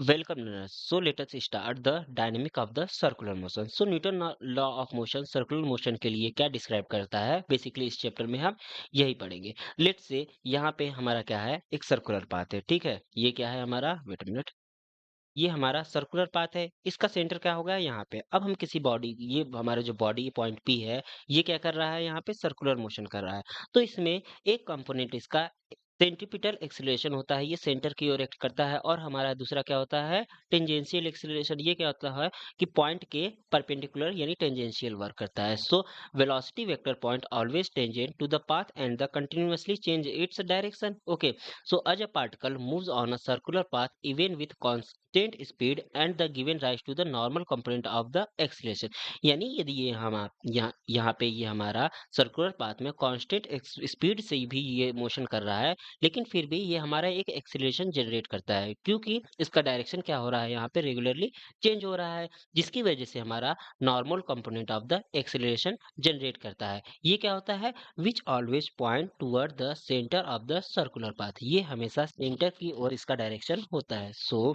Welcome learners. So let us start the dynamic of the circular motion. So Newton law of motion circular motion के लिए क्या describe करता है? Basically इस chapter में हम यही पढ़ेंगे। लेट्स से यहाँ पे हमारा क्या है? एक सर्कुलर पाथ है, ठीक है? ये क्या है हमारा? Wait a minute. ये हमारा सर्कुलर पाथ है। इसका सेंटर क्या होगा? यहाँ पे। अब हम किसी बॉडी, ये हमारा जो बॉडी पॉइंट पी है, ये क्या कर रहा है? यहाँ पे सर्कुलर मोशन कर रहा है। तो इसमें एक कंपोनेंट इसका सेंट्रीपिटल एक्सीलरेशन होता है, ये सेंटर की ओर एक्ट करता है। और हमारा दूसरा क्या होता है? Tangential acceleration. ये क्या होता है कि पॉइंट के परपेंडिकुलर यानी टेंजेंशियल वर्क करता है। So velocity vector point always tangent to the path and the continuously change its direction. Okay, so as a particle moves on a circular path even with constant speed and the given rise to the normal component of the acceleration। यानी यदि ये हम यहाँ पे ये हमारा circular path में constant speed से भी ये मोशन कर रहा है, लेकिन फिर भी ये हमारा एक एक्सीलरेशन जनरेट करता है, क्योंकि इसका डायरेक्शन क्या हो रहा है? यहाँ पे रेगुलरली चेंज हो रहा है, जिसकी वजह से हमारा normal component of the acceleration generate करता है। ये क्या होता है? Which always point toward the centre of the circular path. ये हमेशा सेंटर की ओर इसका डायरेक्शन होता है। So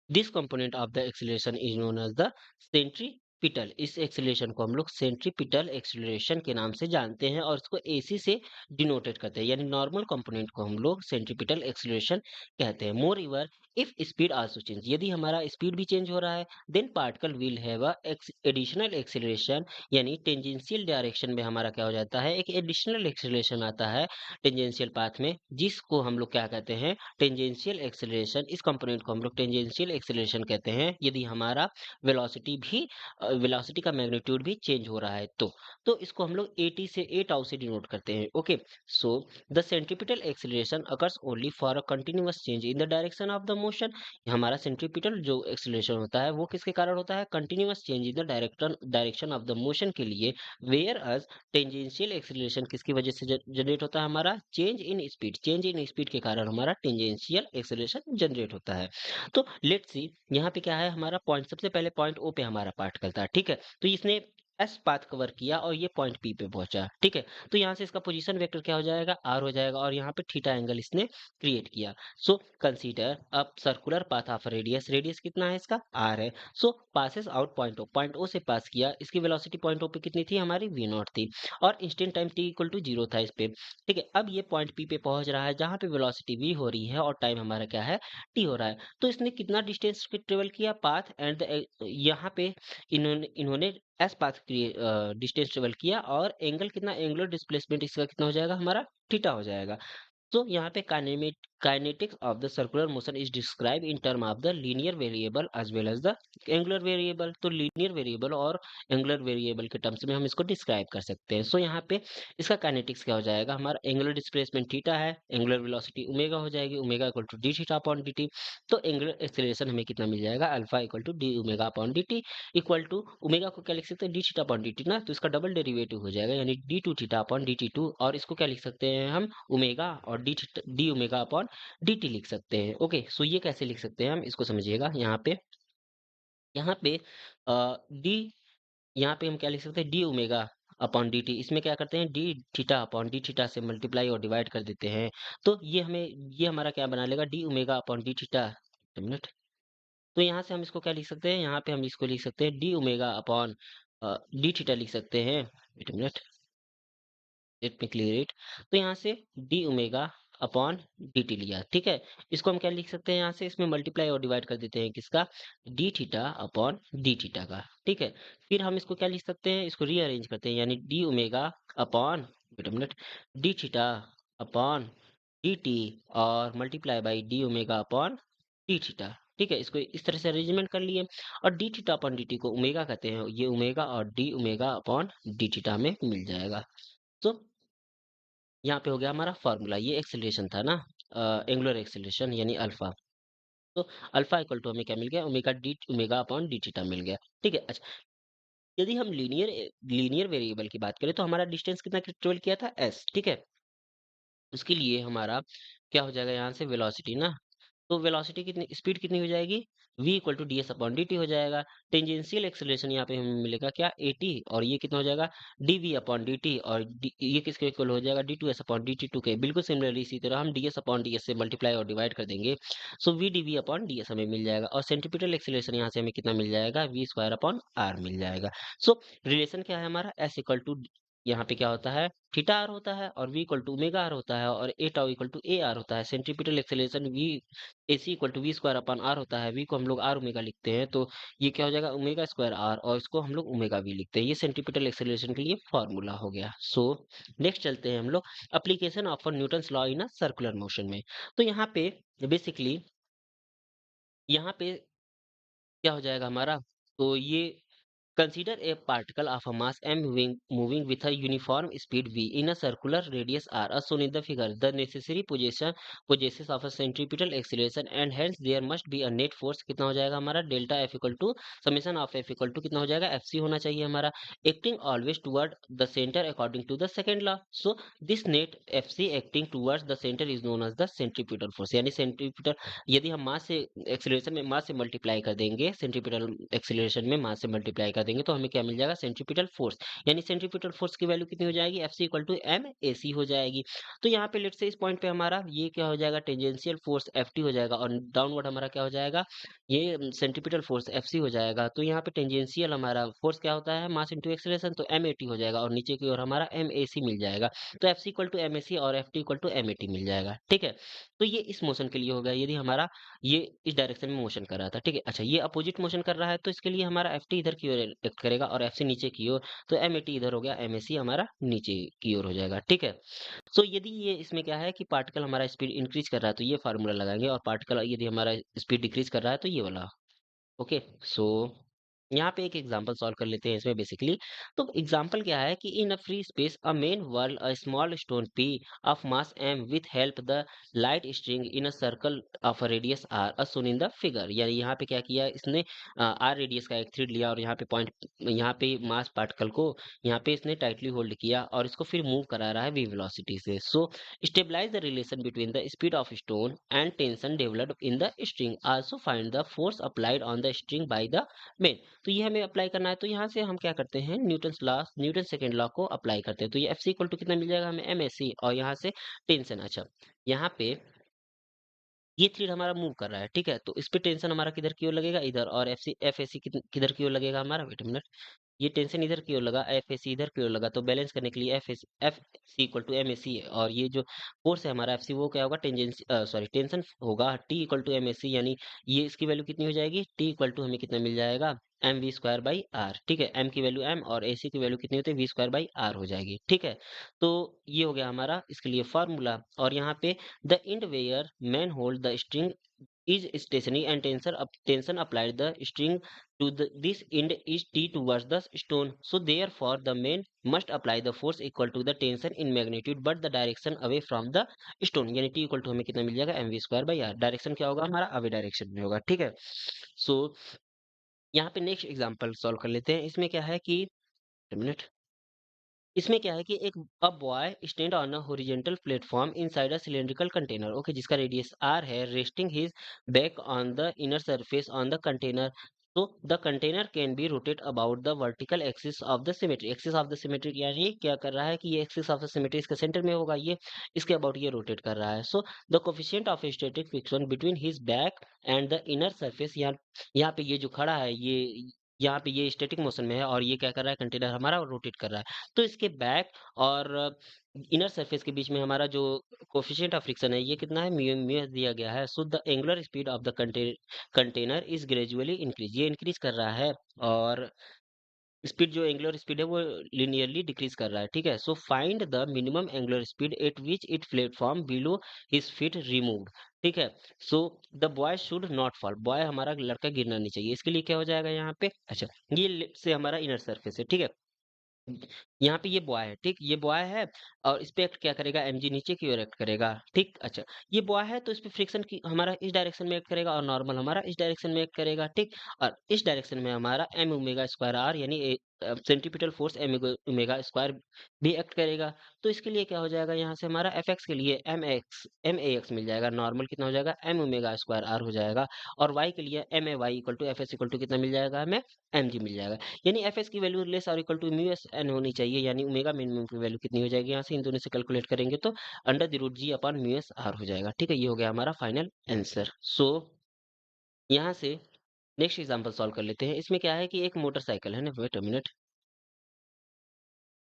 this component of the acceleration is known as the centripetal. इस एक्सीलरेशन को हम लोग सेंट्रीपिटल एक्सीलरेशन के नाम से जानते हैं और इसको एसी से डिनोटेड करते हैं, यानी नॉर्मल कंपोनेंट को हम लोग सेंट्रीपिटल एक्सीलरेशन कहते हैं। Moreover if speed also change, यदि हमारा स्पीड भी चेंज हो रहा है, then particle will have a additional acceleration. यानी टेंजेंशियल डायरेक्शन में हमारा क्या हो जाता है? एक एडिशनल एक्सीलरेशन आता है टेंजेंशियल पाथ में, जिसको हम लोग क्या कहते हैं? Tangential acceleration. इस कंपोनेंट को हम लोग टेंजेंशियल एक्सेलरेशन कहते हैं यदि हमारा वेलोसिटी का मैग्नीट्यूड भी चेंज हो रहा है तो इसको हम लोग एटी से ए टाउ से डिनोट करते हैं। Okay, so the centripetal acceleration occurs only for a continuous change in the direction of the motion. हमारा सेंट्रीपिटल जो एक्सेलरेशन होता है वो किसके कारण होता है? Continuous change in the direction of the motion के लिए। वेयर अस टेंजेंशियल एक्सीलरेशन किसकी वजह से जनरेट होता है? हमारा change in speed. Change in speed के कारण हमारा टेंजेंशियल एक्सीलरेशन जनरेट होता है। तो लेट्स सी, यहाँ पे क्या है हमारा पॉइंट? सबसे पहले पॉइंट ओ पे हमारा पार्टिकल था, ठीक है? तो इसने एस पाथ कवर किया और ये पॉइंट पी पे पहुंचा, ठीक है? तो यहाँ से इसका पोजीशन वेक्टर क्या हो जाएगा? आर हो जाएगा, और यहाँ पे थीटा एंगल इसने क्रिएट किया। सो कंसीडर अब circular path of radius. Radius कितना है इसका? आर है। So passes out point O. Point O से पास किया, इसकी वेलोसिटी पॉइंट ओ पे कितनी थी? हमारी वी नॉट थी, और instant time t equal to zero था इस पे, ठीक है? अब ये पॉइंट पी पे पहुंच रहा है जहां पे वेलोसिटी वी हो रही है और टाइम हमारा क्या है? टी हो रहा है। तो इसने कितना डिस्टेंस ट्रेवल किया? पाथ एंड यहाँ पे इन्होंने एस पाथ डिस्टेंस ट्रेवल किया, और एंगल कितना? एंगुलर डिस्प्लेसमेंट इसका कितना हो जाएगा? हमारा थीटा हो जाएगा। तो यहाँ पे kinetics of the circular motion is describe in term of the linear variable as well as the angular variable. तो लीनियर वेरिएबल और एंगुलर वेरिएबल के टर्म्स में हम इसको डिस्क्राइब कर सकते हैं। सो यहाँ पे इसका काइनेटिक्स क्या हो जाएगा? हमारा एंगुलर डिस्प्लेसमेंट थीटा है, एंगुलर वेलोसिटी ओमेगा हो जाएगी, omega equal to d theta upon D t. तो एंगुलर एक्सेलरेशन हमें कितना मिल जाएगा? Alpha equal to d omega upon D t, equal to omega को क्या लिख सकते हैं? D theta upon D t ना, तो इसका डबल डेरिवेटिव हो जाएगा, यानी d two theta upon D t two. और इसको क्या लिख सकते हैं हम? ओमेगा, और D omega upon D T लिख सकते हैं। ओके, सो ये कैसे लिख सकते हैं हम? इसको समझिएगा। यहाँ पे डी, यहाँ पे हम क्या लिख सकते हैं? D omega upon D T. इसमें क्या करते हैं? D theta upon D theta से मल्टीप्लाई और डिवाइड कर देते हैं। तो ये हमारा क्या बना लेगा? D omega upon D theta. एक मिनट। तो यहाँ से हम इसको क्या लिख सकते हैं? यहाँ पे हम इसको लिख सकते हैं d omega upon D theta लिख सकते हैं। Wait a minute, let me clear it. तो यहाँ से d omega upon D t लिया, ठीक है? इसको हम क्या लिख सकते हैं? यहाँ से इसमें मल्टीप्लाई और डिवाइड कर देते हैं किसका? D theta upon D theta का, ठीक है? फिर हम इसको क्या लिख सकते हैं? इसको रीअरेंज करते हैं, यानी D omega upon, wait a minute, D theta upon D T, और multiply by D omega upon D theta, ठीक है? इसको इस तरह से अरेंजमेंट कर लिए। और D theta upon D T को ओमेगा कहते हैं, ये ओमेगा और D omega upon D theta में मिल जाएगा। तो यहाँ पे हो गया हमारा फॉर्मूला। ये एक्सेलरेशन था ना, एंगुलर एक्सेलरेशन यानी अल्फा। तो अल्फा इक्वल टू हमें क्या मिल गया? Omega D omega upon D theta मिल गया, ठीक है? अच्छा, यदि हम लीनियर वेरिएबल की बात करें तो हमारा डिस्टेंस कितना ट्रेवल किया था? एस, ठीक है? उसके लिए हमारा क्या हो जाएगा? यहाँ से वेलोसिटी ना, तो वेलोसिटी कितनी स्पीड कितनी हो जाएगी? v equal to d s upon D t हो जाएगा। टेंजेंशियल एक्सेलरेशन यहाँ पे हमें मिलेगा क्या? ए टी, और ये कितना हो जाएगा? D v upon D T, और ये किसके इक्वल हो जाएगा? D two s upon D t two के। बिल्कुल सिमिलरली इसी तरह हम d s upon d s से मल्टीप्लाई और डिवाइड कर देंगे, so v d v upon d s हमें मिल जाएगा, और सेंट्रीपिटल एक्सेलरेशन यहाँ से हमें कितना मिल जाएगा? वी स्क्वायर अपॉन आर मिल जाएगा। सो रिलेशन क्या है हमारा? एस इक्वल टू, यहाँ पे क्या होता है? थीटा आर होता है, और v equal to omega R होता है, और A tau equal to A R होता है। Centripetal acceleration v A C equal to V square upon R होता है। v को हम लोग आर ओमेगा लिखते हैं, तो ये क्या हो जाएगा? ओमेगा स्क्वायर आर, और इसको हम लोग ओमेगा वी लिखते हैं। ये सेंट्रीपिटल एक्सेलरेशन के लिए फॉर्मूला हो गया। सो नेक्स्ट चलते हैं हम लोग application of Newton's law in a circular motion में। तो यहाँ पे बेसिकली यहाँ पे क्या हो जाएगा हमारा? तो ये consider a particle of a mass m moving with a uniform speed v in a circular radius r as shown in the figure. The necessary possesses of a centripetal acceleration and hence there must be a net force कितना हो जाएगा हमारा? Delta f equal to summation of f equal to कितना हो जाएगा? fc होना चाहिए हमारा, acting always toward the center according to the second law. So this net fc acting towards the center is known as the centripetal force. यानी centripetal, यदि हम मास से एक्सीलरेशन में मास से मल्टीप्लाई कर देंगे, सेंट्रीपिटल एक्सीलरेशन में मास से मल्टीप्लाई कर देंगे, तो हमें क्या मिल जाएगा? Centripetal force. यानी सेंट्रीपिटल फोर्स की वैल्यू कितनी हो जाएगी? F C equal to M A C हो जाएगी। तो यहाँ पे लेट से इस पॉइंट पे हमारा ये क्या हो जाएगा? टेंजेंशियल फोर्स एफ टी हो जाएगा, और डाउनवर्ड हमारा क्या हो जाएगा? ये सेंट्रीपिटल फोर्स एफ सी हो जाएगा। तो यहाँ पे टेंजेंशियल हमारा फोर्स क्या होता है? मास इंटू एक्सीलरेशन, तो एम ए टी हो जाएगा, और नीचे की ओर हमारा एम ए सी मिल जाएगा। तो F C equal to M A C और F T equal to M A T मिल जाएगा। ठीक है, तो ये इस मोशन के लिए हो गया, यदि हमारा ये इस डायरेक्शन में मोशन कर रहा था। ठीक है, अच्छा ये अपोजिट मोशन कर रहा है, तो इसके लिए हमारा एफ टी इधर की ओर एक्ट करेगा, और एफ सी नीचे की ओर, तो एम ए टी इधर हो गया, एम ए सी हमारा नीचे की ओर हो जाएगा। ठीक है, सो यदि ये इसमें क्या है कि पार्टिकल हमारा स्पीड इंक्रीज कर रहा है, तो ये फार्मूला लगाएंगे, और पार्टिकल यदि हमारा स्पीड डिक्रीज कर रहा है, तो ये वाला। ओके, सो यहाँ पे एक एग्जांपल सॉल्व कर लेते हैं इसमें बेसिकली। तो एग्जांपल क्या है कि in a free space a man whirl a small stone P of mass M with help the light string in a circle of a radius R as shown in the figure. यानी यहाँ पे क्या किया इसने? Are radius का एक thread लिया, और यहाँ पे पॉइंट, यहाँ पे मास पार्टिकल को यहाँ पे इसने टाइटली होल्ड किया, और इसको फिर मूव करा रहा है वी वेलोसिटी से। So stabilise the relation between the speed of stone and tension developed in the string. Also find the force applied on the string by the man. तो ये हमें अप्लाई करना है, तो यहाँ से हम क्या करते हैं? न्यूटन सेकंड लॉ को अप्लाई करते हैं। तो ये एफ सी इक्वल टू कितना मिल जाएगा हमें? एम एस सी, और यहाँ से टेंशन। अच्छा, यहाँ पे ये थ्रेड हमारा मूव कर रहा है, ठीक है, तो इस पे टेंशन हमारा किधर की ओर लगेगा? इधर। और f c f s c किधर की ओर लगेगा हमारा? वेट मिनट, ये टेंशन इधर की ओर लगा, एफ ए सी इधर की ओर लगा, तो बैलेंस करने के लिए F C equal to M A C है, और ये जो फोर्स है हमारा एफ सी, वो क्या होगा? टेंशन होगा T equal to M A C. यानी ये इसकी वैल्यू कितनी हो जाएगी? टी इक्वल टू हमें कितना मिल जाएगा? M we square by r. ठीक है, एम की वैल्यू एम और ए सी की वैल्यू कितनी होती है? वी स्क्वायर बाई आर हो जाएगी। ठीक है, तो ये हो गया हमारा इसके लिए फॉर्मूला। और यहाँ पे the end where man hold the string is stationary and tension applied the string to this end is T towards the stone. So therefore the main must apply the force equal to the tension in magnitude but the direction away from the stone। यानी T equal to हमें कितना मिल जाएगा? M we square by r. Direction क्या होगा हमारा? Away direction में होगा। ठीक है, सो यहाँ पे नेक्स्ट एग्जांपल सॉल्व कर लेते हैं। इसमें क्या है कि मिनट, इसमें क्या है कि एक a boy stand on a horizontal platform inside a cylindrical container, okay, जिसका रेडियस आर है, resting his back on the inner surface on the container. तो the container can be rotate about the vertical axis of the symmetry. Axis of the symmetry यानी क्या कर रहा है कि ये एक्सिस ऑफ द सिमेट्री इसके सेंटर में होगा, ये इसके अबाउट ये रोटेट कर रहा है। So the coefficient of static friction between his back and the inner surface, यहाँ पे ये जो खड़ा है, ये यहाँ पे ये स्टैटिक मोशन में है, और ये क्या कर रहा है? कंटेनर हमारा रोटेट कर रहा है। तो इसके बैक और इनर सरफेस के बीच में हमारा जो कोफिशिएंट ऑफ फ्रिक्शन है, ये कितना है? म्यू म्यू दिया गया है। So the angular speed of the container is gradually increase, ये इंक्रीज कर रहा है, और स्पीड जो एंगुलर स्पीड है वो लिनियरली डिक्रीज कर रहा है। ठीक है, so find the minimum angular speed at which it platform below his feet removed. ठीक है, so the boy should not fall, boy हमारा लड़का गिरना नहीं चाहिए। इसके लिए क्या हो जाएगा यहाँ पे? अच्छा, ये लेफ्ट से हमारा इनर सरफेस है, ठीक है, यहाँ पे ये बॉय है, ठीक, ये बॉय है, और इस पे एक्ट क्या करेगा? एमजी नीचे की ओर एक्ट करेगा। ठीक, अच्छा, ये बॉय है तो इस पे फ्रिक्शन की हमारा इस डायरेक्शन में एक्ट करेगा, और नॉर्मल हमारा इस डायरेक्शन में एक्ट करेगा। ठीक, और इस डायरेक्शन में हमारा एम ओमेगा स्क्वायर आर यानी centripetal force m omega square भी एक्ट करेगा। तो इसके लिए क्या हो जाएगा, यहाँ से हमारा एफ एक्स के लिए एम ए एक्स मिल जाएगा, नॉर्मल कितना हो जाएगा एम ओमेगा स्क्वायर आर हो जाएगा, और वाई के लिए m a y equal to f s equal to कितना मिल जाएगा हमें, एम जी मिल जाएगा। यानी एफ एस की वैल्यू लेस और equal to mu s n होनी चाहिए, यानी ओमेगा मिनिमम की वैल्यू कितनी हो जाएगी, यहाँ से इन दोनों से कैलकुलेट करेंगे तो under the root ji upon mu s r हो जाएगा। ठीक है, ये हो गया हमारा फाइनल आंसर। सो यहाँ से नेक्स्ट एग्जांपल सॉल्व कर लेते हैं। इसमें क्या है कि एक मोटरसाइकिल है ना, वेट अ मिनट,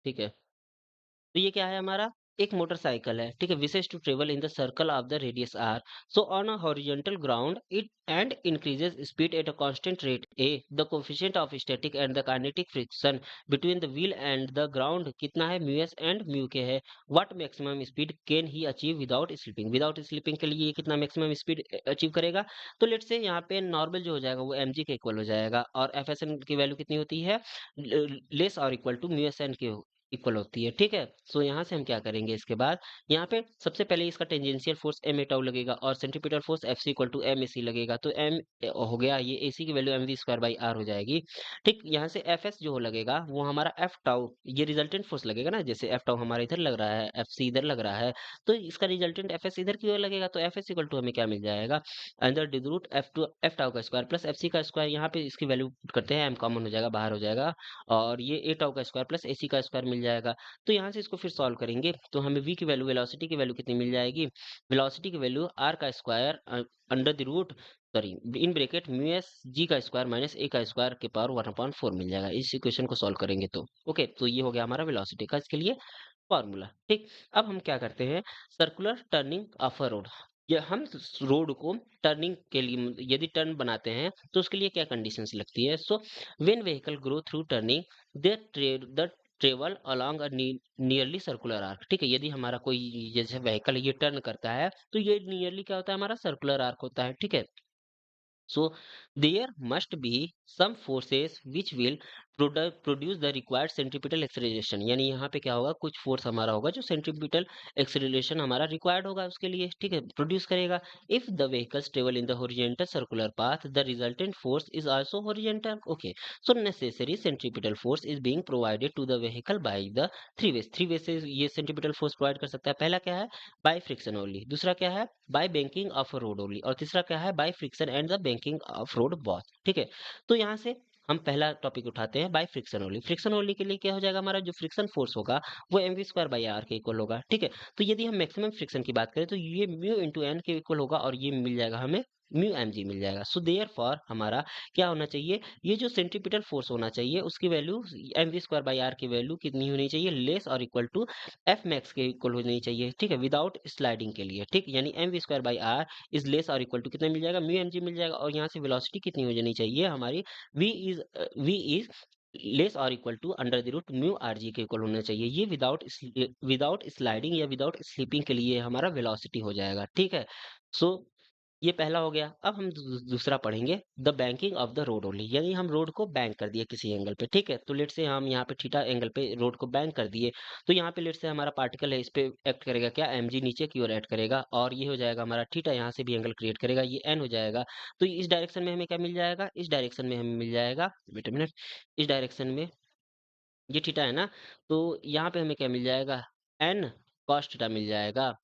ठीक है। तो ये क्या है हमारा, एक मोटरसाइकिल है, ठीक है, wishes to travel in the circle of the radius r, so on a horizontal ground it and increases speed at a constant rate a, the coefficient of static and the kinetic friction between the wheel and the ground कितना है, mu s and mu k है, what maximum speed can he achieve without slipping, without slipping के लिए ये कितना maximum speed achieve करेगा। तो late से यहाँ पे नॉर्मल जो हो जाएगा वो एम जी के इक्वल हो जाएगा, और एफ एस एन की वैल्यू कितनी होती है, लेस और equal to mu s n के इक्वल होती है। ठीक है, सो यहाँ से हम क्या करेंगे, इसके बाद यहाँ पे सबसे पहले इसका tangential force M A tau लगेगा, और centripetal force F C equal to M A C लगेगा, तो एम हो गया, ये ए सी की value M we square by are हो जाएगी। ठीक, यहाँ से एफ एस जो लगेगा वो हमारा एफ टाउ, ये रिजल्टेंट फोर्स लगेगा ना, जैसे एफ टाउ हमारा इधर लग रहा है, एफ सी इधर लग रहा है, तो इसका रिजल्टेंट एफ एस इधर की ओर लगेगा, तो एफ एस इक्वल टू हमें क्या मिल जाएगा, अंदर the root F to F tau का स्क्वायर प्लस एफ सी का स्क्वायर, यहाँ पे इसकी वैल्यू पुट करते हैं, एम कॉमन हो जाएगा, बाहर हो जाएगा, और ये ए टाउ का स्क्वायर प्लस ए सी का स्क्वायर मिल जाएगा। तो यहाँ से इसको फिर सॉल्व करेंगे तो हमें v की वैल्यू, वेलोसिटी की वैल्यू कितनी मिल जाएगी, वेलोसिटी की वैल्यू r का square under the root, sorry in bracket mu s g का स्क्वायर माइनस ए का स्क्वायर के पावर 1/4 मिल जाएगा, इस इक्वेशन को सॉल्व करेंगे तो ओके। तो ये हो गया हमारा वेलोसिटी का इसके लिए फॉर्मूला। ठीक, अब हम क्या करते हैं, circular turning of a road, ये हम रोड को टर्निंग के लिए यदि टर्न बनाते हैं तो उसके लिए क्या कंडीशंस लगती है। So when vehicle grow through turning the travel along a nearly circular arc, ठीक है, यदि हमारा कोई जैसे व्हीकल ये टर्न करता है तो ये नियरली क्या होता है, हमारा सर्कुलर आर्क होता है। ठीक है, so there must be some forces which will produce the required centripetal acceleration, यानी यहाँ पे क्या होगा, कुछ फोर्स हमारा होगा जो सेंट्रीपिटल एक्सेलरेशन हमारा रिक्वायर्ड होगा उसके लिए, ठीक है, प्रोड्यूस करेगा। If the vehicles travel in the horizontal circular path the resultant force is also horizontal, okay, so necessary centripetal force is being provided to the vehicle by the three way से ये centripetal force provide कर सकता है। पहला क्या है, by friction only, दूसरा क्या है, by banking of road only, और तीसरा क्या है, by friction and the banking of road both. ठीक है, तो यहाँ से हम पहला टॉपिक उठाते हैं, by friction only. Friction only के लिए क्या हो जाएगा, हमारा जो फ्रिक्शन फोर्स होगा वो m we square by are के इक्वल होगा। ठीक है, तो यदि हम मैक्सिमम फ्रिक्शन की बात करें तो ये म्यू इंटू एन के इक्वल होगा, और ये मिल जाएगा हमें म्यू एम जी मिल जाएगा। सो देयर फॉर हमारा क्या होना चाहिए, ये जो सेंट्रीपिटल फोर्स होना चाहिए उसकी value M we square by r की वैल्यू कितनी होनी चाहिए, लेस और इक्वल टू एफ मैक्स के इक्वल होनी चाहिए। ठीक है, विदाउट स्लाइडिंग के लिए, ठीक, यानी m we square by r is less और इक्वल टू कितना मिल जाएगा, म्यू एम जी मिल जाएगा, और यहाँ से वेलोसिटी कितनी हो जानी चाहिए हमारी, वी इज लेस और equal to under the root mu are g के इक्वल होना चाहिए। ये विदाउट स्लाइडिंग या विदाउट स्लीपिंग के लिए हमारा वेलोसिटी हो जाएगा। ठीक है, सो ये पहला हो गया। अब हम दूसरा पढ़ेंगे, the banking of the road only, यानी हम रोड को बैंक कर दिए किसी एंगल पे। ठीक है, तो लेट से हम यहाँ पे थीटा एंगल पे रोड को बैंक कर दिए, तो यहाँ पे लेट से हमारा पार्टिकल है, इस पे एक्ट करेगा क्या, एम जी नीचे की ओर एक्ट करेगा, और ये हो जाएगा हमारा थीटा, यहाँ से भी एंगल क्रिएट करेगा, ये एन हो जाएगा। तो इस डायरेक्शन में हमें क्या मिल जाएगा, इस डायरेक्शन में हमें मिल जाएगा, वेट अ मिनट, इस डायरेक्शन में ये थीटा है ना, तो यहाँ पे हमें क्या मिल जाएगा, एन कॉस थीटा मिल जाएगा।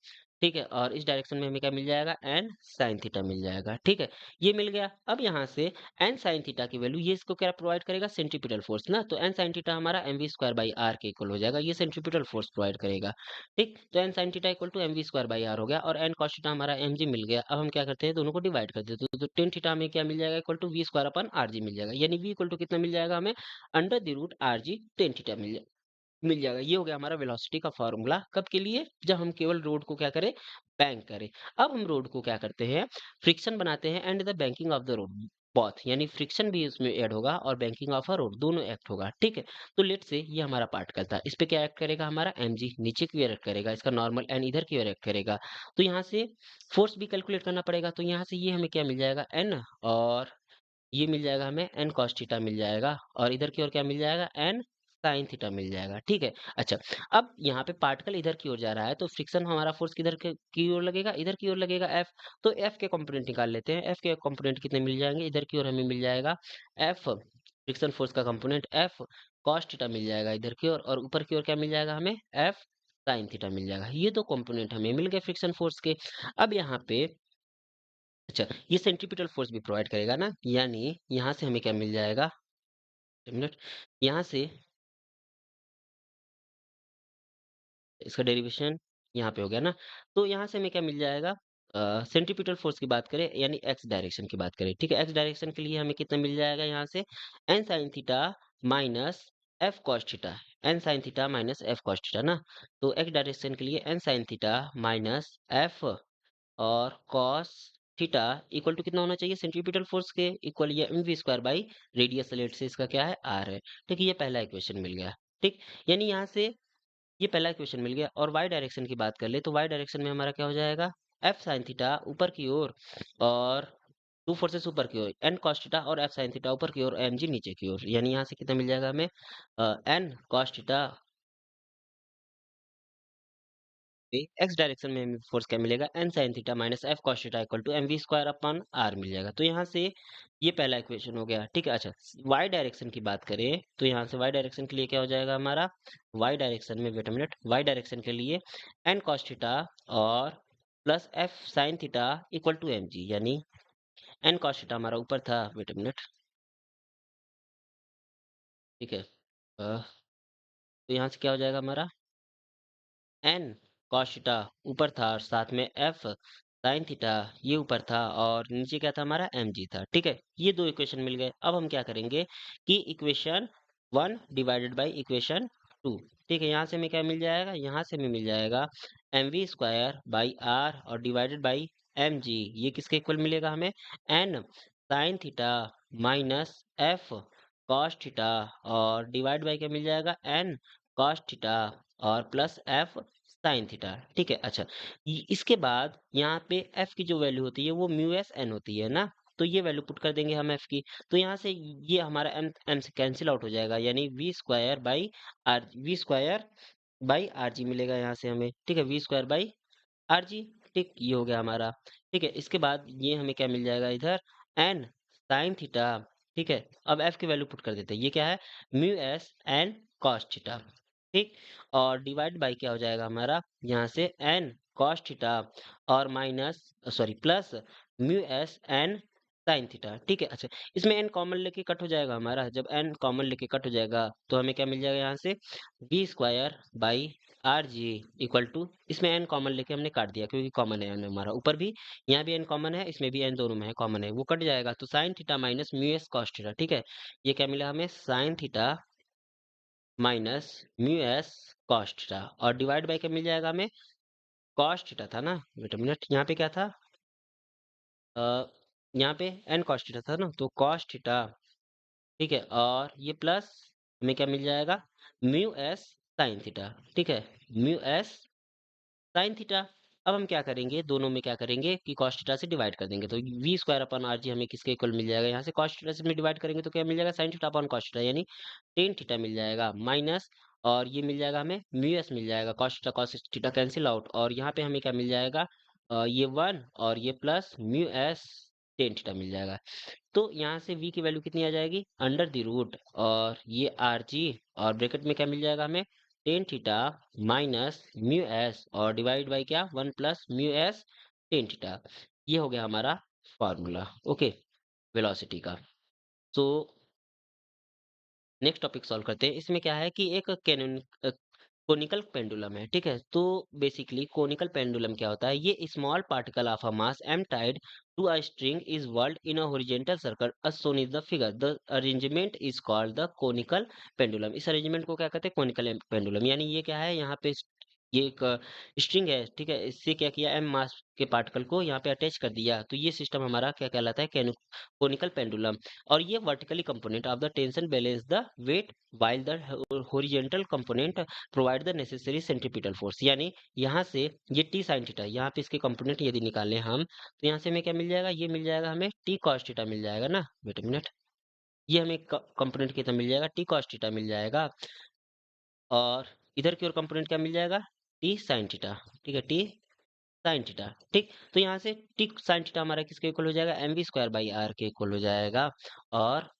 ठीक है, और इस डायरेक्शन में हमें क्या मिल जाएगा, एन साइन थीटा मिल जाएगा। ठीक है, ये मिल गया। अब यहाँ से एन साइन थीटा की वैल्यू, ये इसको क्या प्रोवाइड करेगा, सेंट्रीपिटल फोर्स ना, तो एन साइन थीटा हमारा M we square by are के इक्वल हो जाएगा, ये सेंट्रीपिटल फोर्स प्रोवाइड करेगा। ठीक, तो n sine theta equal to M we square by are हो गया, और एन कॉस थीटा हमारा एम जी मिल गया। अब हम क्या करते हैं, दोनों को डिवाइड कर देते हैं, तो टेन थीटा हमें क्या मिल जाएगा, equal to V square upon R G मिल जाएगा, यानी वी इक्वल टू कितना मिल जाएगा हमें, under the root R G tan theta मिल जाएगा। ये हो गया हमारा वेलोसिटी का फॉर्मूला, कब के लिए, जब हम केवल रोड को क्या करें, बैंक करें। अब हम रोड को क्या करते हैं, फ्रिक्शन बनाते हैं, and the banking of the road both, यानी फ्रिक्शन भी इसमें ऐड होगा और बैंकिंग ऑफ अ रोड दोनों एक्ट होगा। ठीक है, तो लेट से ये हमारा पार्टिकल था, इस पे क्या एक्ट करेगा, हमारा एम जी नीचे की ओर एक्ट करेगा, इसका नॉर्मल एन इधर की ओर एक्ट करेगा, तो यहाँ से फोर्स भी कैलकुलेट करना पड़ेगा, तो यहाँ से ये हमें क्या मिल जाएगा, एन, और ये मिल जाएगा हमें एन कॉस थीटा मिल जाएगा, और इधर की ओर क्या मिल जाएगा, एन साइन थीटा मिल जाएगा। ठीक है, अच्छा, अब यहाँ पे पार्टिकल इधर की ओर जा रहा है, तो फ्रिक्शन हमारा फोर्स किधर की ओर लगेगा, इधर की ओर लगेगा, एफ, तो एफ के कंपोनेंट निकाल लेते हैं। एफ के कंपोनेंट कितने मिल जाएंगे, इधर की ओर हमें मिल जाएगा एफ, फ्रिक्शन फोर्स का कंपोनेंट एफ कॉस थीटा मिल जाएगा इधर की ओर, और ऊपर की ओर क्या मिल जाएगा हमें, एफ साइन थीटा मिल जाएगा। ये दो कंपोनेंट हमें मिल गए फ्रिक्शन फोर्स के। अब यहाँ पे अच्छा, ये सेंट्रीपिटल फोर्स भी प्रोवाइड करेगा ना, यानी यहाँ से हमें क्या मिल जाएगा, एक मिनट, यहाँ से इसका डेरिवेशन यहाँ पे हो गया ना, तो यहाँ से हमें क्या मिल जाएगा, सेंट्रीपिटल फोर्स की बात करें यानी एक्स डायरेक्शन की बात करें, ठीक है, एक्स डायरेक्शन के लिए हमें कितना मिल जाएगा यहाँ से, n sine theta minus F cos theta, n sine theta minus F cos theta ना, तो एक्स डायरेक्शन के लिए n sine theta minus f और कॉस थीटा इक्वल टू कितना होना चाहिए, सेंट्रीपिटल फोर्स के इक्वल, ये m we square by radius लेट से इसका क्या है, आर है। ठीक है, ये पहला इक्वेशन मिल गया। ठीक, यानी यहाँ से ये पहला इक्वेशन मिल गया। और वाई डायरेक्शन की बात कर ले तो वाई डायरेक्शन में हमारा क्या हो जाएगा, एफ साइन थीटा ऊपर की ओर और टू फोर्सेस ऊपर की ओर, एन कॉस थीटा और एफ साइन थीटा ऊपर की ओर, एम जी नीचे की ओर, यानी यहाँ से कितना मिल जाएगा हमें, N cos theta X direction में हमें फोर्स क्या मिलेगा, N sine theta minus F cos theta equal to M we square upon R मिल जाएगा। तो यहाँ से ये पहला इक्वेशन हो गया। ठीक है, अच्छा, वाई डायरेक्शन की बात करें तो यहाँ से वाई डायरेक्शन के लिए क्या हो जाएगा हमारा, वाई डायरेक्शन में, wait a minute, y direction के लिए एन कॉस थीटा और plus F sine theta equal to M G, यानी एन कॉस थीटा हमारा ऊपर था, वेट अ मिनट, ठीक है, तो यहाँ से क्या हो जाएगा हमारा, एन कॉस थीटा ऊपर था और साथ में एफ साइन थीटा ये ऊपर था, और नीचे क्या था हमारा, एम जी था। ठीक है, ये दो इक्वेशन मिल गए। अब हम क्या करेंगे कि equation one divided by equation two, ठीक है, यहाँ से हमें क्या मिल जाएगा, यहाँ से हमें मिल जाएगा M we square by are और डिवाइडेड बाई एम जी, ये किसके इक्वल मिलेगा हमें, n sine theta minus F cos theta और डिवाइड बाई क्या मिल जाएगा, एन कॉस थीटा और प्लस एफ साइन थीटा। ठीक है, अच्छा, इसके बाद यहाँ पे एफ की जो वैल्यू होती है वो म्यू एस एन होती है ना, तो ये वैल्यू पुट कर देंगे हम एफ की, तो यहाँ से ये हमारा एम एम से कैंसिल आउट हो जाएगा, यानी v square by r, v square by are g मिलेगा यहाँ से हमें। ठीक है, we square by are g. ठीक, ये हो गया हमारा। ठीक है, इसके बाद ये हमें क्या मिल जाएगा इधर, एन साइन थीटा। ठीक है, अब एफ की वैल्यू पुट कर देते हैं, ये क्या है, mu s N cos theta. ठीक, और डिवाइड बाई क्या हो जाएगा हमारा, यहाँ से एन कॉस थीटा और minus, sorry, plus mu s N sine theta. ठीक है, अच्छा, इसमें एन कॉमन लेके कट हो जाएगा हमारा, जब एन कॉमन लेके कट हो जाएगा तो हमें क्या मिल जाएगा यहाँ से, B square by are G equal to, इसमें एन कॉमन लेके हमने काट दिया क्योंकि कॉमन है एन हमारा, ऊपर भी यहाँ भी एन कॉमन है, इसमें भी एन दोनों में है कॉमन है, वो कट जाएगा, तो sign theta minus mu S cos theta. ठीक है, ये क्या मिला हमें, sine theta minus mu S cos theta और डिवाइड बाई क्या मिल जाएगा हमें, कॉस थीटा था ना, वेट अ मिनट, यहाँ पे क्या था, अ, यहाँ पे एन कॉस थीटा था ना, तो कॉस थीटा। ठीक है, और ये प्लस हमें क्या मिल जाएगा, म्यू एस साइन थीटा। ठीक है, म्यू एस साइन थीटा। अब हम क्या करेंगे, दोनों में क्या करेंगे कि कॉस थीटा से डिवाइड कर देंगे, तो वी स्क्वायर अपन आर जी हमें किसके इक्वल मिल जाएगा, यहाँ से कॉस थीटा से में डिवाइड करेंगे तो क्या मिल जाएगा, sine theta upon cos theta, यानी टेन थीटा मिल जाएगा, माइनस, और ये मिल जाएगा हमें म्यू एस मिल जाएगा, कॉस थीटा कैंसिल आउट, और यहाँ पे हमें क्या मिल जाएगा, ये वन और ये plus mu S tan theta मिल जाएगा। तो यहाँ से v की वैल्यू कितनी आ जाएगी, अंडर द रूट, और ये आर जी, और ब्रैकेट में क्या मिल जाएगा हमें, tan theta minus mu S और डिवाइड बाई क्या, one plus mu S tan theta. ये हो गया हमारा फॉर्मूला, ओके, वेलोसिटी का। तो नेक्स्ट टॉपिक सॉल्व करते हैं। इसमें क्या है कि एक कोनिकल पेंडुलम है, ठीक है, तो बेसिकली कोनिकल पेंडुलम क्या होता है, ये small particle of a mass M tied to a string is whirled in a horizontal circle as shown is the figure, the arrangement is called the conical pendulum। इस arrangement को क्या कहते हैं, conical pendulum, यानी ये क्या है, यहाँ पे ये एक स्ट्रिंग है, ठीक है, इससे क्या किया, एम मास के पार्टिकल को यहाँ पे अटैच कर दिया, तो ये सिस्टम हमारा क्या कहलाता है, कोनिकल पेंडुलम। और ये vertically component of the tension balance the weight while the horizontal component provide the necessary centripetal force, यानी यहाँ से ये टी साइन थीटा, यहाँ पे इसके कंपोनेंट यदि निकालें हम, तो यहाँ से हमें क्या मिल जाएगा, ये मिल जाएगा हमें टी कॉस थीटा मिल जाएगा ना, वेट अ मिनट, ये हमें कंपोनेंट कितना मिल जाएगा, टी कॉस थीटा मिल जाएगा, और इधर की ओर कंपोनेंट क्या मिल जाएगा, टी साइन थीटा। ठीक है, टी साइन थीटा। ठीक, तो यहाँ से टी साइन थीटा हमारा किसके इक्वल हो जाएगा, M we square by are के इक्वल हो जाएगा, और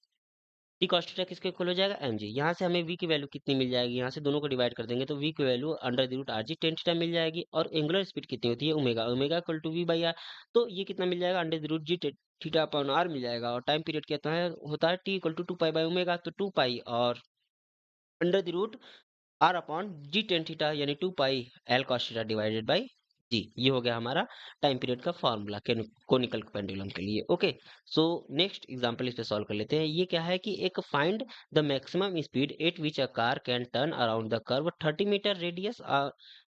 टी कॉस थीटा किसके इक्वल हो जाएगा एम जी। यहाँ से हमें वी की वैल्यू कितनी मिल जाएगी, यहाँ से दोनों को डिवाइड कर देंगे तो वी की value under the root R G tan theta मिल जाएगी और एंगुलर स्पीड कितनी होती है omega, omega equal to V by R. तो ये कितना मिल जाएगा under the root G theta upon R मिल जाएगा और टाइम पीरियड कितना है होता है T equal to two pi by omega, तो टू पाई और under the root R upon G tan theta यानी two pi L cos theta divided by G. ये हो गया हमारा टाइम पीरियड का फॉर्मूला कोनिकल पेंडुलम के लिए। ओके, सो नेक्स्ट एग्जांपल इस पे सॉल्व कर लेते हैं। ये क्या है कि एक find the maximum speed at which a car can turn around the curve 30 metre radius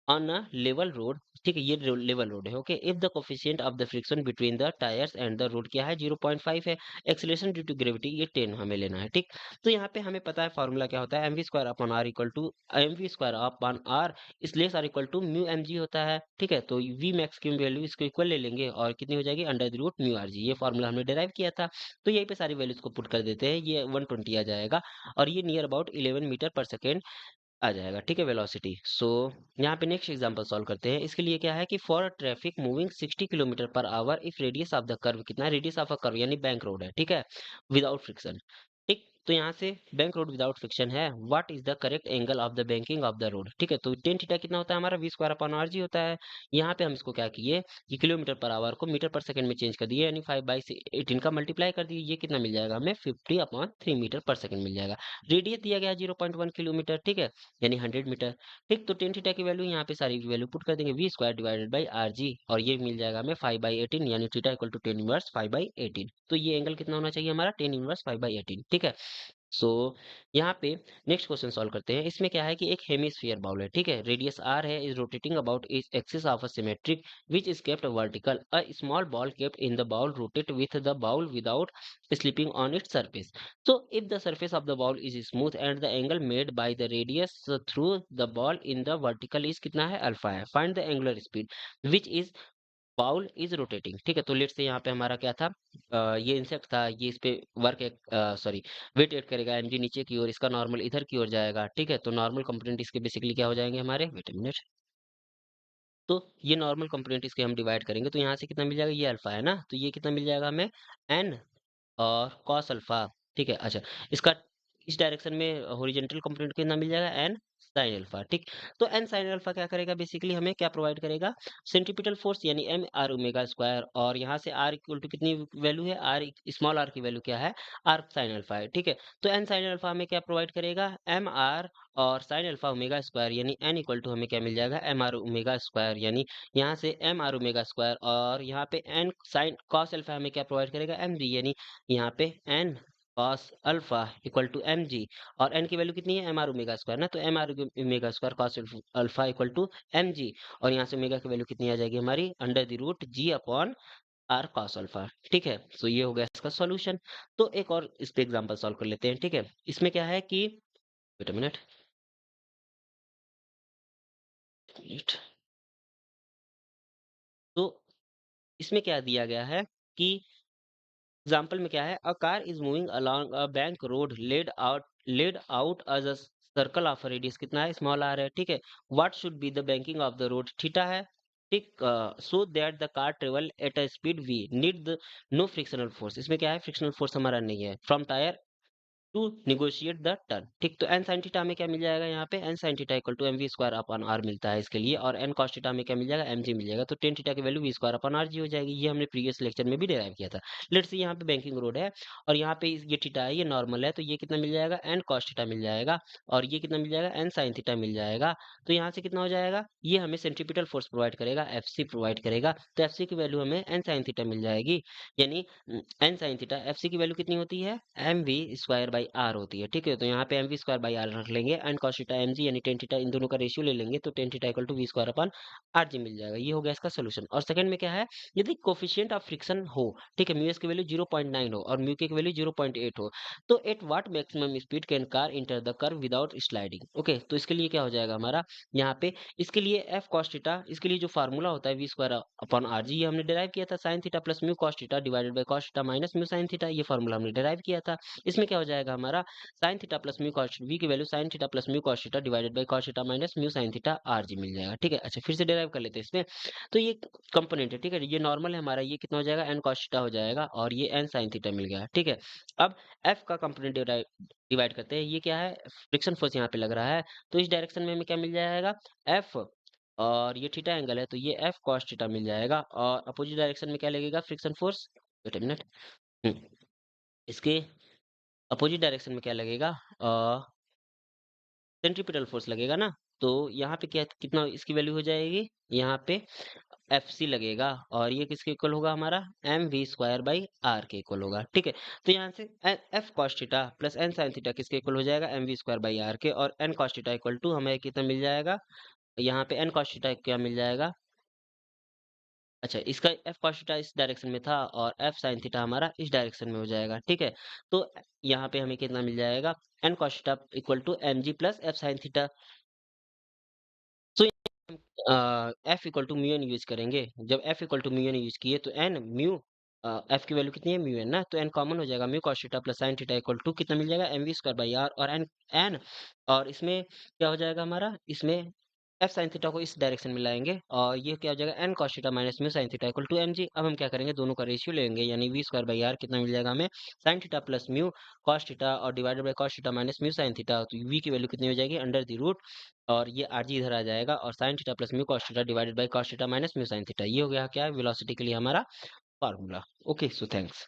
on a level road. ठीक है, ये लेवल रोड है। Okay, if the coefficient of the friction between the tyres and the road क्या है 0.5 है, acceleration due to gravity ये 10 हमें लेना है। ठीक, तो यहाँ पे हमें पता है फॉर्मूला क्या होता है, M we square upon R equal to M we square upon R स्लेस R equal to mu M G होता है। ठीक है, तो वी मैक्स की वैल्यू इसको इक्वल ले लेंगे और कितनी हो जाएगी under the root mu are G. ये फॉर्मूला हमने डिराइव किया था, तो यहीं पे सारी वैल्यूज को पुट कर देते हैं। ये 120 आ जाएगा और ये नियर अबाउट 11 मीटर पर सेकेंड आ जाएगा। ठीक है, वेलोसिटी। सो यहाँ पे नेक्स्ट एग्जांपल सॉल्व करते हैं। इसके लिए क्या है कि for traffic moving 60 kilometre per hour if radius of the curve कितना है, रेडियस ऑफ अ कर्व यानी बैंक रोड है। ठीक है, विदाउट फ्रिक्शन। ठीक, तो यहाँ से बैंक रोड विदाउट फ्रिक्शन है, what is the correct angle of the banking of the road. ठीक है, तो टेन थीटा कितना होता है हमारा V square upon R G होता है। यहाँ पे हम इसको क्या किए कि किलोमीटर पर आवर को मीटर पर सेकंड में चेंज कर दिए यानी 5/18 का मल्टीप्लाई कर दिए। ये कितना मिल जाएगा हमें 50/3 मीटर पर सेकंड मिल जाएगा। रेडियस दिया गया 0.1 किलोमीटर। ठीक है, यानी 100 मीटर। ठीक, तो टेन थीटा की वैल्यू यहाँ पे सारी वैल्यू पुट कर देंगे V square divided by are G और ये मिल जाएगा हमें 5/18 यानी theta equal to tan inverse 5/18। तो ये एंगल कितना होना चाहिए हमारा टेन इनवर्स 5/18। ठीक है, सो यहाँ पे नेक्स्ट क्वेश्चन सॉल्व करते हैं। इसमें क्या है कि एक हेमिस्फीयर बाउल है। ठीक है, रेडियस आर है, is rotating about is axis of a symmetric which is kept vertical, a small ball kept in the bowl rotate with the bowl without slipping on its surface. So if the surface of the ball is smooth and the angle made by the radius through the ball in the vertical is कितना है alpha है, find the angular speed which is bowl is rotating. ठीक है, तो late से यहाँ पे हमारा क्या था ये इंसेक्ट था, ये इस पे वर्क सॉरी वेट एड करेगा एमजी नीचे की ओर, इसका नॉर्मल इधर की ओर जाएगा। ठीक है, तो नॉर्मल कंपोनेंट इसके बेसिकली क्या हो जाएंगे हमारे, वेट अ मिनट, तो ये नॉर्मल कंपोनेंट इसके हम डिवाइड करेंगे तो यहाँ से कितना मिल जाएगा, ये अल्फा है ना, तो ये कितना मिल जाएगा हमें एन और कॉस अल्फा। ठीक है, अच्छा, इसका इस डायरेक्शन में हॉरिजॉन्टल कंपोनेंट कितना मिल जाएगा एन साइन अल्फा। ठीक, तो एन साइन अल्फा क्या करेगा बेसिकली हमें क्या प्रोवाइड करेगा, सेंट्रीपिटल फोर्स यानी एम आर ओमेगा स्क्वायर और यहाँ से आर इक्वल टू कितनी वैल्यू है, आर स्मॉल आर की वैल्यू क्या है, आर साइन अल्फा है। ठीक है, तो एन साइन अल्फा हमें क्या प्रोवाइड करेगा एम आर और साइन अल्फा ओमेगा स्क्वायर यानी एन इक्वल टू हमें क्या मिल जाएगा एम आर ओमेगा स्क्वायर यानी यहाँ से एम आर ओमेगा स्क्वायर और यहाँ पे एन साइन कॉस अल्फा हमें क्या प्रोवाइड करेगा एम जी यानी यहाँ पे N cos alpha equal to M G और एन की वैल्यू कितनी है एम आर ओमेगा स्क्वायर ना, तो M R omega square cos alpha equal to M G और यहाँ से ओमेगा की वैल्यू कितनी आ जाएगी हमारी under the root ji upon R cos alpha. ठीक है, सो ये हो गया इसका सॉल्यूशन। तो एक और इस पे एग्जांपल सॉल्व कर लेते हैं। ठीक है, इसमें क्या है कि वेट अ मिनट, तो इसमें क्या दिया गया है कि एग्जाम्पल में क्या है, a car is moving along a bank road laid out as a circle of radius कितना है स्मॉल आर है। ठीक है, what should be the banking of the road theta है। ठीक, so that the car travel at a speed V need the no frictional force. इसमें क्या है फ्रिक्शनल फोर्स हमारा नहीं है from tyre to negotiate the turn. ठीक, तो एन साइन थीटा में क्या मिल जाएगा यहाँ पे N sine theta equal to M we square upon R मिलता है इसके लिए और एन कॉस थीटा में क्या मिल जाएगा एम जी मिल जाएगा, तो टेन थीटा की value V square upon R G हो जाएगी। ये हमने प्रीवियस लेक्चर में भी डिराइव किया था। लेट्स से यहाँ पे बैंकिंग रोड है और यहाँ पे ये थीटा है ये नॉर्मल है, तो ये कितना मिल जाएगा एन कॉस थीटा मिल जाएगा और ये कितना मिल जाएगा एन साइन थीटा मिल जाएगा। तो यहाँ से कितना हो जाएगा, ये हमें सेंट्रीपिटल फोर्स प्रोवाइड करेगा एफ सी प्रोवाइड करेगा, तो एफ सी की वैल्यू हमें एन साइन थीटा मिल जाएगी यानी N sine theta F C की वैल्यू कितनी होती है M we square by R होती है। ठीक है, तो यहाँ पे M we square by R रख लेंगे एंड कॉस थीटा एम जी यानी टेन थीटा इन दोनों का रेशियो ले लेंगे तो tan theta equal to V square upon R G मिल जाएगा। ये हो गया इसका सोल्यूशन। और सेकंड में क्या है, यदि कोफिशिएंट ऑफ फ्रिक्शन हो, ठीक है, म्यू एस की वैल्यू 0.9 हो और म्यू के की वैल्यू 0.8 हो, तो at what maximum speed can car enter the curve without sliding. Okay, तो इसके लिए क्या हो जाएगा हमारा यहाँ पे, इसके लिए एफ कॉस थीटा, इसके लिए जो फार्मूला होता है we square upon R G, ये हमने डिराइव किया था sine theta plus mu cos theta divided by cos theta minus mu sine theta, ये फार्मूला हमने डिराइव किया था। इसमें क्या हो जाएगा हमारा sine theta plus mu cos V की value sine theta plus mu cos theta divided by cos theta minus mu sine theta R G मिल जाएगा। ठीक है, अच्छा फिर से डिराइव कर लेते हैं इसमें। तो ये कंपोनेंट है, ठीक है, ये नॉर्मल है हमारा, ये कितना हो जाएगा एन कॉस थीटा हो जाएगा और ये एन साइन थीटा मिल गया। ठीक है, अब एफ का कंपोनेंट डिवाइड करते हैं, ये क्या है, फ्रिक्शन फोर्स यहाँ पे लग रहा है, तो इस डायरेक्शन में हमें क्या मिल जाएगा, एफ, और ये थीटा एंगल है तो ये एफ कॉस थीटा मिल जाएगा, और अपोजिट डायरेक्शन में क्या लगेगा, friction force, wait a minute, इसके अपोजिट डायरेक्शन में क्या लगेगा, सेंट्रीपिटल फोर्स लगेगा ना। तो यहाँ पे क्या कितना इसकी वैल्यू हो जाएगी, यहाँ पे एफ सी लगेगा, और ये किसके इक्वल होगा हमारा, M we square by are के इक्वल होगा। ठीक है, तो यहाँ से F cos theta plus N sine theta किसके इक्वल हो जाएगा, M we square by are के, और N cos theta equal to हमें कितना मिल जाएगा, यहाँ पे एन कॉस थीटा क्या मिल जाएगा, अच्छा इसका एफ कॉस थीटा इस डायरेक्शन में था और एफ साइन थीटा हमारा इस डायरेक्शन में हो जाएगा। ठीक है, तो यहाँ पे हमें कितना मिल जाएगा, N cos theta equal to M G plus F sine theta. तो F equal to mu N use करेंगे, जब F equal to mu N use किए तो एन म्यू, एफ की वैल्यू कितनी है, म्यू एन ना, तो एन कॉमन हो जाएगा, mu cos theta plus sine theta equal to कितना मिल जाएगा, M we square by are, और एन एन, और इसमें क्या हो जाएगा हमारा, इसमें एफ साइन थीटा को इस डायरेक्शन में लाएंगे, और ये क्या हो जाएगा, N cos theta minus mu sine theta equal to M G. अब हम क्या करेंगे, दोनों का रेशियो लेंगे, यानी वी स्क्वायर बाई आर कितना मिल जाएगा हमें, sine theta plus mu cos theta और divided by cos theta minus mu sine theta, तो वी की वैल्यू कितनी हो जाएगी, अंडर द रूट, और ये आरजी इधर आ जाएगा, और sign theta plus mu cos theta divided by cos theta minus mu sine theta, ये हो गया क्या, वेलोसिटी के लिए हमारा फार्मूला। Okay, so thanks.